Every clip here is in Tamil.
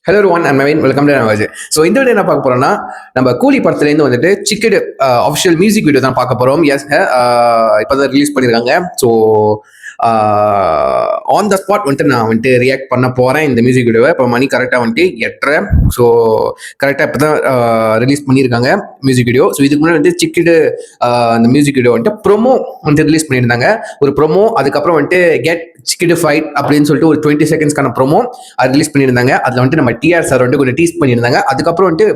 Hello one and mine welcome to Nawaz. So இந்த வீடியோ என்ன பார்க்க போறோம்னா, நம்ம கூலி படத்துலேருந்து வந்துட்டு சிக்கெட் அஃபிஷியல் மியூசிக் வீடியோ தான் பார்க்க போறோம். எஸ், இப்போ தான் ரிலீஸ் பண்ணியிருக்காங்க. ஸோ ஆன் த ஸ்பாட் வந்துட்டு நான் வந்துட்டு ரியாக்ட் பண்ண போகிறேன் இந்த மியூசிக் வீடியோவை. இப்போ மணி கரெக்டாக வந்துட்டு 8:30. ஸோ கரெக்டாக இப்போ தான் ரிலீஸ் பண்ணியிருக்காங்க மியூசிக் வீடியோ. ஸோ இதுக்கு முன்னாடி வந்து சிக்கெட் அந்த மியூசிக் வீடியோ வந்துட்டு ப்ரொமோ வந்துட்டு ரிலீஸ் பண்ணியிருந்தாங்க. ஒரு ப்ரொமோ, அதுக்கப்புறம் வந்துட்டு கெட் சிக்கெட் ஃபைட் அப்படின்னு சொல்லிட்டு ஒரு 20 செகண்ட்ஸ்க்கான ப்ரொமோ அது ரிலீஸ் பண்ணியிருந்தாங்க. அதில் வந்துட்டு நம்ம டிஆர் சார் வந்துட்டு கொஞ்சம் டீஸ் பண்ணியிருந்தாங்க. அதுக்கப்புறம் வந்துட்டு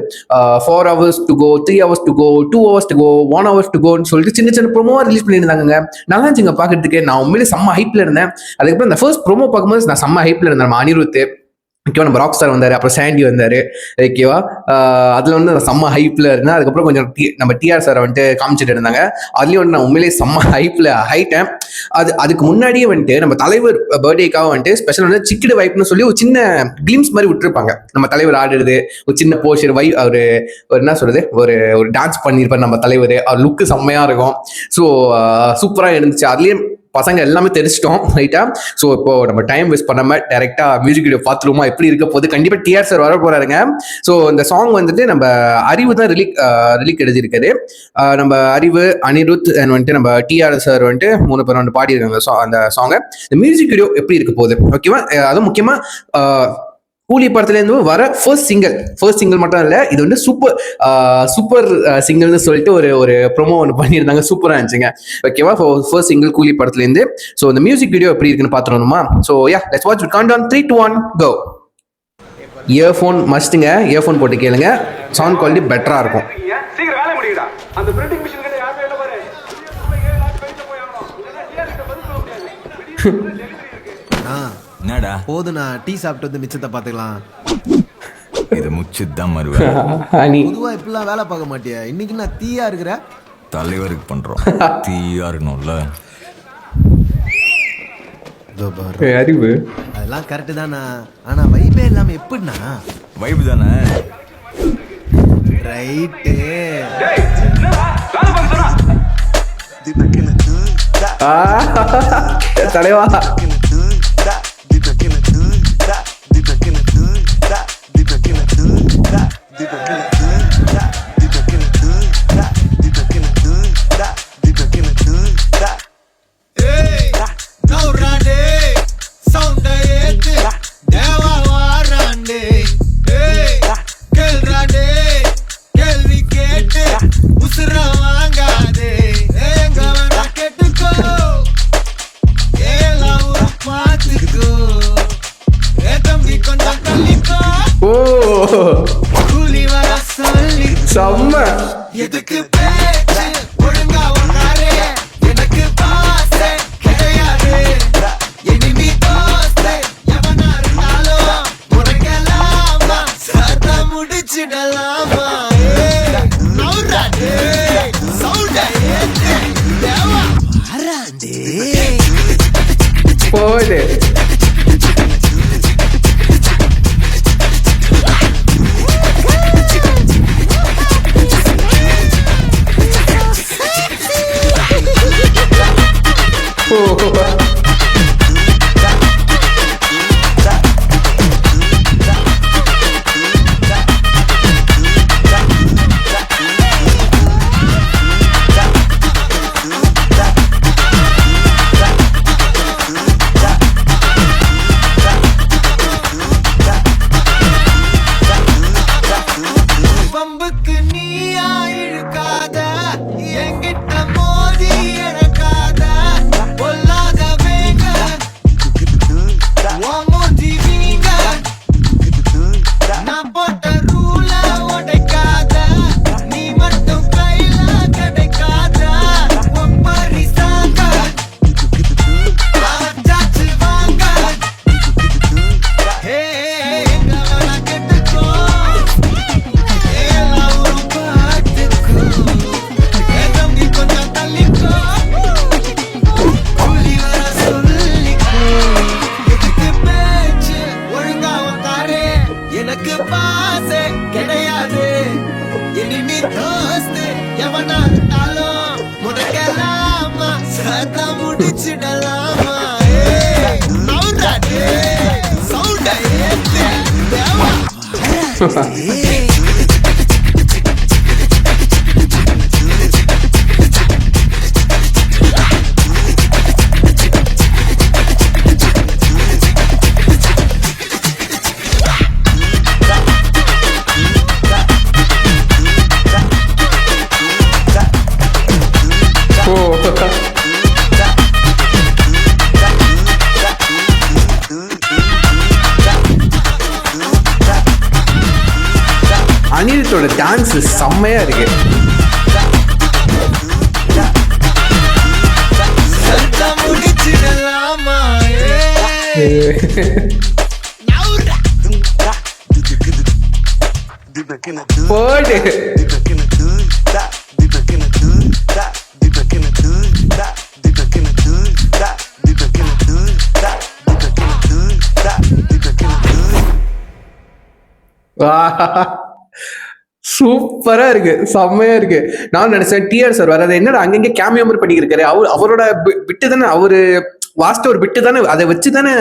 4 hours to go, 3 hours to go, 2 hours to go, 1 hour to go சொல்லிட்டு சின்ன சின்ன ப்ரோமோவா ரிலீஸ் பண்ணியிருந்தாங்க. நல்லா இருந்துச்சுங்க பார்க்கறதுக்கு. நான் உண்மையிலே செம்ம ஹைப்ல இருந்தேன். அதுக்கப்புறம் இந்த ஃபர்ஸ்ட் ப்ரோமோ பார்க்கும்போது நான் செம்ம ஹைப்ல இருந்தேன். நம்ம அனிருத், ஓகேவா, நம்ம ராக் ஸ்டார் வந்தாரு, அப்புறம் சாண்டி வந்தாரு, ஓகேவா. அதுல வந்து நான் செம்ம ஹைப்ல இருந்தேன். அதுக்கப்புறம் கொஞ்சம் நம்ம டிஆர் சாரை வந்துட்டு காமிச்சிட்டு இருந்தாங்க. அதுலயும் வந்து நான் உண்மையிலேயே செம்ம ஹைப்ல ஆயிட்டேன். அதுக்கு முன்னாடியே வந்துட்டு நம்ம தலைவர் பர்த்டேக்காக வந்துட்டு ஸ்பெஷல் வந்து சிக்கெட் வைப்னு சொல்லி ஒரு சின்ன கிளிம்ஸ் மாதிரி விட்டுருப்பாங்க. நம்ம தலைவர் ஆடுறது, ஒரு சின்ன போஸ்டர் ஒரு என்ன சொல்றது, ஒரு டான்ஸ் பண்ணியிருப்பார் நம்ம தலைவர். அவர் லுக்கு செம்மையா இருக்கும். ஸோ சூப்பரா இருந்துச்சு. அதுலயே பசங்க எல்லாமே தெரிஞ்சிட்டோம், ரைட்டா. ஸோ இப்போ நம்ம டைம் வேஸ்ட் பண்ணாம டைரக்டா மியூசிக் வீடியோ பார்த்துருவோமா எப்படி இருக்க போது. கண்டிப்பா டிஆர் சார் வர போறாருங்க. ஸோ இந்த சாங் வந்துட்டு நம்ம அறிவு தான் ரிலீக் எழுதியிருக்காரு. நம்ம அறிவு, அனிருத் அண்ட் வந்துட்டு நம்ம டிஆர் சார் வந்துட்டு 3 பேர் வந்து பாடியிருக்காங்க அந்த சாங்கை. இந்த மியூசிக் வீடியோ எப்படி இருக்க போகுது, ஓகேவா. அதுவும் முக்கியமா கூலி படத்துலேருந்து வர ஃபர்ஸ்ட் சிங்கிள் மட்டும் இல்லை, இது வந்து சூப்பர் சிங்கிள்னு சொல்லிட்டு ஒரு ப்ரோமோ ஒன்று பண்ணியிருந்தாங்க. சூப்பராக இருந்துச்சுங்க, ஓகேவா. ஃபர்ஸ்ட் சிங்கிள் கூலி படத்துலேருந்து. ஸோ இந்த மியூசிக் வீடியோ எப்படி இருக்குன்னு பார்த்துருணுமா. So let's watch it. Count down 3, 2, 1 go. Earphone மஸ்ட்டுங்க. இயர்ஃபோன் போட்டு கேளுங்க, சவுண்ட் குவாலிட்டி பெட்டராக இருக்கும். என்னடா போதுண்ணா, டீ சாப்பிட்டு வந்து மிச்சத்தை பார்த்துக்கலாம். இது முச்சுதான் மறுவேன். பொதுவா இப்பெல்லாம் வேலை பார்க்க மாட்டியா? இன்னைக்கு நான் தீயா இருக்கிற தலைவருக்கு பண்றோம். தீயா இருக்கணும்ல. அறிவு அதெல்லாம் கரெக்டு தானா, ஆனா வைபே இல்லாம எப்படின்னா? வைப் தானே. ரைட்டு. தலைவா செம்ம. எதுக்கு பேச்சு ஒழுங்கா வந்தாரே, எனக்கு பாசே கிடையாது. எனிமி தோஸ்தே எவனா இருந்தாலும் உனக்கெல்லாமா சத்த முடிச்சிடலாமா. நௌராடே சவுண்டே தேவா ஆராண்டே போடு. பம்புக்கு நீயா இழுக்காத, என்கிட்ட மோதி இழக்காத. பொல்லாத வேங்க மூஞ்சி வீங்க, நான் போட்ட ரூல உடைக்காத. நீ மட்டும் கையில கிடைக்காத. ஒப்பரி சாங்க சாச்சு வாங்க. ஹே எங்க வேணா கெட்டுக்கோ, எனக்கு பாசே கிடையாது. இனிமே தோஸ்து எவனா இருந்தாலும் உனக்கெல்லாமா சத்த முடிச்சிடலாமா. சவுண்டா அனிருத்தோட டான்ஸ் செம்மையா இருக்கு. போடு சூப்பரா இருக்கு, செம்மையா இருக்கு. நான் நினைச்சேன் டிஆர் சார் வர என்னடா அங்கங்க கேமியோ மாதிரி பண்ணியிருக்காரு. அவரோட விட்டு தானே அவரு வாஸ்ட் ஒரு பிட்டு தானே, அதை வச்சு தானே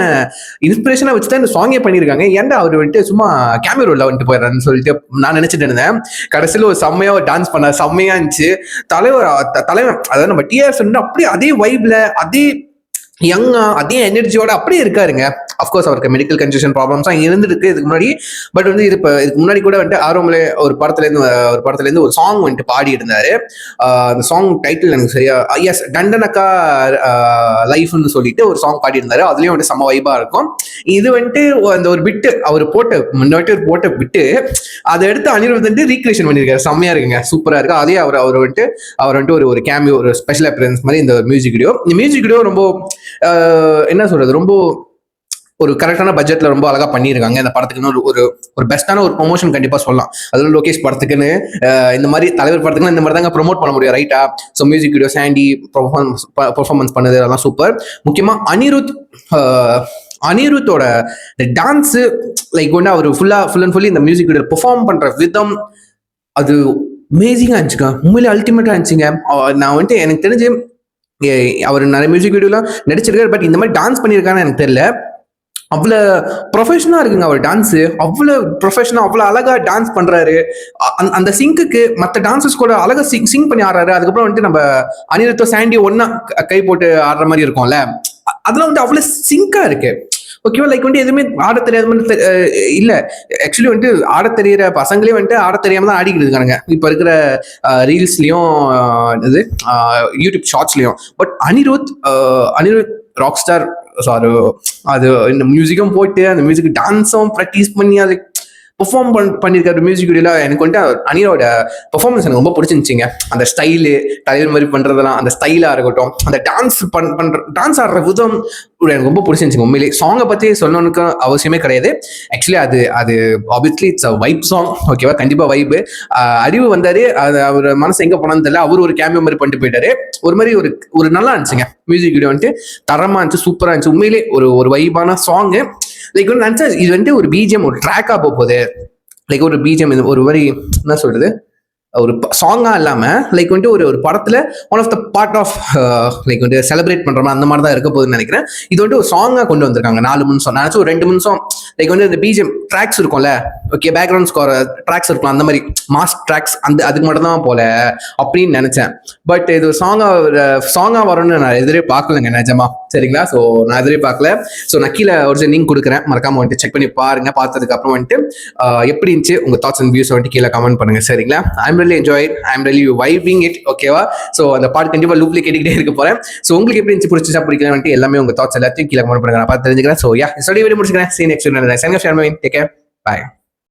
இன்ஸ்பிரேஷனா வச்சு தான் இந்த சாங்கே பண்ணியிருக்காங்க. ஏன்டா அவர் வந்துட்டு சும்மா கேமியோ ரோல்ல வந்துட்டு போயிடுறான்னு சொல்லிட்டு நான் நினைச்சிட்டு இருந்தேன். கடைசியில் ஒரு செம்மையா ஒரு டான்ஸ் பண்ண செம்மையா இருந்துச்சு. தலைவர் அதாவது நம்ம டிஆர் சார் அப்படியே அதே வைப்ல அதே யங்கா அதே எனர்ஜியோட அப்படியே இருக்காருங்க. அஃப்கோர்ஸ் அவருக்கு மெடிக்கல் கன்ஜெஷன் ப்ராப்ளம்ஸாக இருந்துருக்கு இதுக்கு முன்னாடி. பட் வந்து இது இப்போ இதுக்கு முன்னாடி கூட வந்துட்டு ஆர்வம்ல ஒரு படத்துலேருந்து ஒரு சாங் வந்துட்டு பாடி இருந்தாரு. அந்த சாங் டைட்டில் எனக்கு சரியா எஸ் டண்டனக்கா லைஃப்னு சொல்லிட்டு ஒரு சாங் பாடி இருந்தாரு. அதுலேயும் வந்துட்டு செம்ம வைபாக இருக்கும். இது வந்துட்டு அந்த ஒரு பிட்டு அவர் போட்ட பிட்டு அதை எடுத்து அனிருத் வந்துட்டு ரீக்ரியேஷன் பண்ணியிருக்காரு. செம்மையா இருக்குங்க, சூப்பராக இருக்கு. அதே அவர் வந்துட்டு ஒரு கேமியோ ஒரு ஸ்பெஷல் அப்பியரன்ஸ் மாதிரி இந்த மியூசிக் வீடியோ ரொம்ப என்ன சொல்றது, ரொம்ப ஒரு கரெக்டான பட்ஜெட்ல ரொம்ப அழகா பண்ணியிருக்காங்க. இந்த படத்துக்குன்னு ஒரு பெஸ்டான ஒரு ப்ரொமோஷன் கண்டிப்பா சொல்லலாம். அதுல லோகேஷ் படத்துக்குன்னு இந்த மாதிரி தலைவர் படத்துக்குன்னு இந்த மாதிரி தாங்க ப்ரொமோட் பண்ண முடியும், ரைட்டா? So music video Sandy performance பண்ணது அதெல்லாம் சூப்பர். முக்கியமா அனிருத்தோட டான்ஸ் லைக் ஒன்று அவர் ஃபுல் அண்ட் ஃபுல்லி இந்த மியூசிக் வீடியோ பெர்ஃபார்ம் பண்ற விதம் அது அமேசிங்கா இருந்துச்சுங்க, உண்மையிலே அல்டிமேட்டா இருந்துச்சுங்க. நான் வந்துட்டு எனக்கு தெரிஞ்சு அவர் நிறைய மியூசிக் வீடியோலாம் நடிச்சிருக்காரு, பட் இந்த மாதிரி டான்ஸ் பண்ணியிருக்கான்னு எனக்கு தெரியல. அவ்வளோ ப்ரொஃபஷனாக இருக்குங்க அவர் டான்ஸு, அவ்வளோ ப்ரொஃபஷனாக அவ்வளோ அழகாக டான்ஸ் பண்ணுறாரு. அந்த சிங்குக்கு மற்ற டான்ஸஸ் கூட அழகாக சிங் பண்ணி ஆடுறாரு. அதுக்கப்புறம் வந்துட்டு நம்ம அனிருத்தோ சாண்டி ஒன்னா கை போட்டு ஆடுற மாதிரி இருக்கும்ல, அதெல்லாம் வந்துட்டு அவ்வளோ சிங்காக இருக்கு. ஓகேவா? லைக் வந்துட்டு எதுவுமே ஆட தெரியாத மாதிரி இல்லை. ஆக்சுவலி வந்துட்டு ஆட தெரியிற பசங்களே வந்துட்டு ஆட தெரியாம தான் ஆடிக்கிட்டு இருக்காங்க இப்போ இருக்கிற ரீல்ஸ்லையும் இது யூடியூப் ஷார்ட்ஸ்லையும். But Anirudh rock star. So அது இந்த மியூசிக்கும் போட்டு அந்த மியூசிக் டான்ஸும் ப்ராக்டிஸ் பண்ணி அது பெர்ஃபார்ம் பண்ணியிருக்காரு மியூசிக் வீடியோல. எனக்கு வந்துட்டு அனிரோட பெர்ஃபார்மன்ஸ் எனக்கு ரொம்ப பிடிச்சிருந்துச்சிங்க. அந்த ஸ்டைலு தலைவர் மாதிரி பண்றதெல்லாம், அந்த ஸ்டைலாக இருக்கட்டும், அந்த டான்ஸ் ஆடுற விதம் எனக்கு ரொம்ப பிடிச்சிருந்துச்சிங்க. உண்மையிலே சாங்கை பற்றி சொல்லணுக்கு அவசியமே கிடையாது. ஆக்சுவலி அது obviously it's a vibe song. ஓகேவா? கண்டிப்பாக வைப்பு. அறிவு வந்தாரு, அது அவர் மனசு எங்கே போனான்னு தெரியல, அவர் ஒரு கேமியோ மாதிரி பண்ணிட்டு போயிட்டாரு. ஒரு மாதிரி ஒரு நல்லா இருந்துச்சுங்க மியூசிக் வீடியோ, வந்துட்டு தரமாக இருந்துச்சு, சூப்பராக இருந்துச்சு. உண்மையிலே ஒரு வைபான சாங்கு. லைக் ஒன்று நினச்சா இது வந்துட்டு ஒரு பிஜிஎம் ஒரு ட்ராக்காக போகுது. லைக் ஒரு பிஜிஎம் ஒரு மாதிரி என்ன சொல்றது, ஒரு சாங்கா இல்லாம லைக் வந்துட்டு ஒரு படத்துல one of the part of like வந்து செலிப்ரேட் பண்ற மாதிரி அந்த மாதிரி தான் இருக்க போகுதுன்னு நினைக்கிறேன். இது வந்துட்டு ஒரு சாங்கா கொண்டு வந்திருக்காங்க. 4 நிமிஷம் நினைச்சு ஒரு 2 நிமிஷம் லைக் வந்து இந்த பிஜிஎம் ட்ராக்ஸ் இருக்கும்ல, ஓகே, பேக்ரவுண்ட் ஸ்கோர் ட்ராக்ஸ் இருக்கும், அந்த மாதிரி மாஸ் ட்ராக்ஸ் அதுக்கு மட்டும் தான் போல அப்படின்னு நினைச்சேன். பட் இது சாங்கா வரும்னு நான் எதிரே பார்க்கலங்க நிஜமா, சரிங்களா? ஸோ நான் எதிரே பார்க்கல. ஸோ நான் கீழே ஒரு லிங்க் கொடுக்குறேன், மறக்காம வந்துட்டு செக் பண்ணி பாருங்க. பார்த்ததுக்கு அப்புறம் வந்துட்டு எப்படி இருந்துச்சு உங்க தாட்ஸ் அண்ட் வியூஸ் வந்துட்டு கீழே கமெண்ட் பண்ணுங்க, சரிங்களா? I'm really enjoy it. I'm really vibing it. ஓகேவா? ஸோ அந்த பாட்டு கண்டிப்பா லூப்ல கேட்டுக்கிட்டே இருக்க போறேன். ஸோ உங்களுக்கு எப்படி இருந்துச்சு, பிடிச்சா பிடிக்கல வந்துட்டு எல்லாமே உங்க தாட்ஸ் எல்லாத்தையும் கீழே கமெண்ட் பண்ணுங்க, நான் பார்த்து தெரிஞ்சுக்கிறேன். ஸோ யா, ஸ்டடி வீடியோ முடிச்சுக்கிறேன். See you next video. Sign off, Sharma. Take care. Bye.